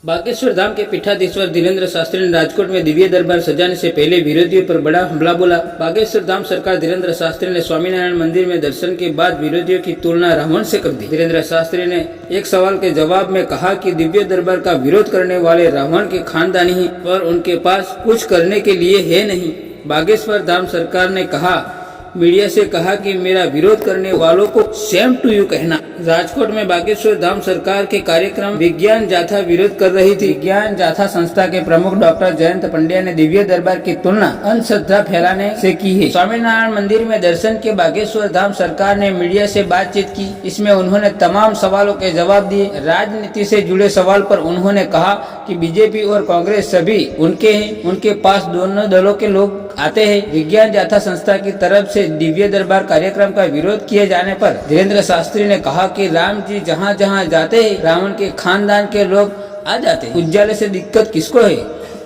बागेश्वर धाम के पीठाधीश्वर धीरेन्द्र शास्त्री ने राजकोट में दिव्य दरबार सजाने से पहले विरोधियों पर बड़ा हमला बोला। बागेश्वर धाम सरकार धीरेन्द्र शास्त्री ने स्वामीनारायण मंदिर में दर्शन के बाद विरोधियों की तुलना रावण से कर दी। धीरेन्द्र शास्त्री ने एक सवाल के जवाब में कहा कि दिव्य दरबार का विरोध करने वाले रावण के खानदानी हैं, पर उनके पास कुछ करने के लिए है नहीं। बागेश्वर धाम सरकार ने मीडिया से कहा कि मेरा विरोध करने वालों को सेम टू यू कहना। राजकोट में बागेश्वर धाम सरकार के कार्यक्रम विज्ञान जाथा विरोध कर रही थी। विज्ञान जाथा संस्था के प्रमुख डॉक्टर जयंत पंड्या ने दिव्य दरबार की तुलना अंधश्रद्धा फैलाने से की है। स्वामीनारायण मंदिर में दर्शन के बागेश्वर धाम सरकार ने मीडिया से बातचीत की। इसमें उन्होंने तमाम सवालों के जवाब दिए। राजनीति से जुड़े सवाल पर उन्होंने कहा कि बीजेपी और कांग्रेस सभी उनके हैं, उनके पास दोनों दलों के लोग आते हैं। विज्ञान जाथा संस्था की तरफ से दिव्य दरबार कार्यक्रम का विरोध किए जाने पर धीरेन्द्र शास्त्री ने कहा कि राम जी जहाँ जहाँ जाते हैं रावण के खानदान के लोग आ जाते हैं। उज्जैन से दिक्कत किसको है?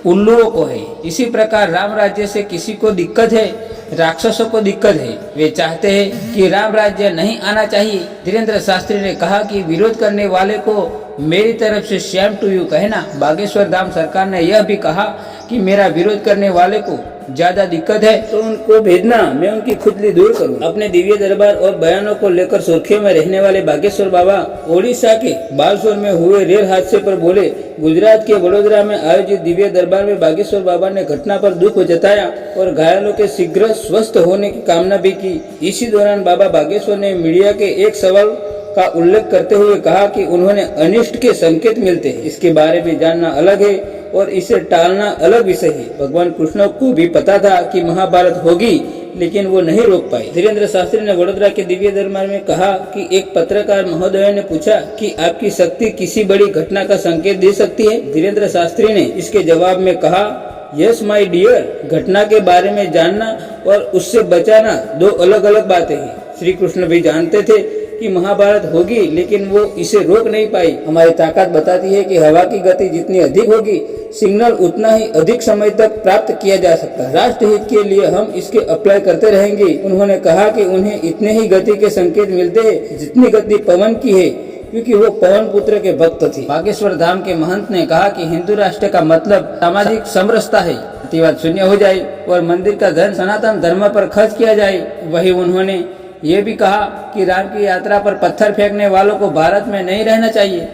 उल्लुओं को है। इसी प्रकार राम राज्य से किसी को दिक्कत है? राक्षसों को दिक्कत है। वे चाहते हैं कि राम राज्य नहीं आना चाहिए। धीरेन्द्र शास्त्री ने कहा कि विरोध करने वाले को मेरी तरफ से सेम टू यू कहना। बागेश्वर धाम सरकार ने यह भी कहा कि मेरा विरोध करने वाले को ज्यादा दिक्कत है तो उनको भेजना, मैं उनकी खुजली दूर करूं। अपने दिव्य दरबार और बयानों को लेकर सुर्खियों में रहने वाले बागेश्वर बाबा ओडिशा के बालसोर में हुए रेल हादसे पर बोले। गुजरात के वडोदरा में आयोजित दिव्य दरबार में बागेश्वर बाबा ने घटना पर दुख जताया और घायलों के शीघ्र स्वस्थ होने की कामना भी की। इसी दौरान बाबा बागेश्वर ने मीडिया के एक सवाल का उल्लेख करते हुए कहा कि उन्होंने अनिष्ट के संकेत मिलते हैं, इसके बारे में जानना अलग है और इसे टालना अलग विषय है। भगवान कृष्ण को भी पता था कि महाभारत होगी, लेकिन वो नहीं रोक पाए। धीरेन्द्र शास्त्री ने वडोदरा के दिव्य दरबार में कहा कि एक पत्रकार महोदय ने पूछा कि आपकी शक्ति किसी बड़ी घटना का संकेत दे सकती है? धीरेन्द्र शास्त्री ने इसके जवाब में कहा, यस माय डियर, घटना के बारे में जानना और उससे बचाना दो अलग अलग बातें हैं। श्री कृष्ण भी जानते थे कि महाभारत होगी, लेकिन वो इसे रोक नहीं पाई। हमारी ताकत बताती है कि हवा की गति जितनी अधिक होगी, सिग्नल उतना ही अधिक समय तक प्राप्त किया जा सकता है। राष्ट्र हित के लिए हम इसके अप्लाई करते रहेंगे। उन्होंने कहा कि उन्हें इतने ही गति के संकेत मिलते हैं जितनी गति पवन की है, क्योंकि वो पवन पुत्र के भक्त थे। बागेश्वर धाम के महंत ने कहा कि हिंदू राष्ट्र का मतलब सामाजिक समरसता है, जातिवाद शून्य हो जाए और मंदिर का धन सनातन धर्म पर खर्च किया जाए। वही उन्होंने ये भी कहा कि राम की यात्रा पर पत्थर फेंकने वालों को भारत में नहीं रहना चाहिए।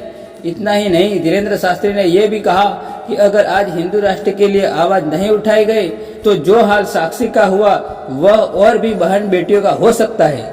इतना ही नहीं, धीरेन्द्र शास्त्री ने यह भी कहा कि अगर आज हिंदू राष्ट्र के लिए आवाज नहीं उठाई गई तो जो हाल साक्षी का हुआ वह और भी बहन बेटियों का हो सकता है।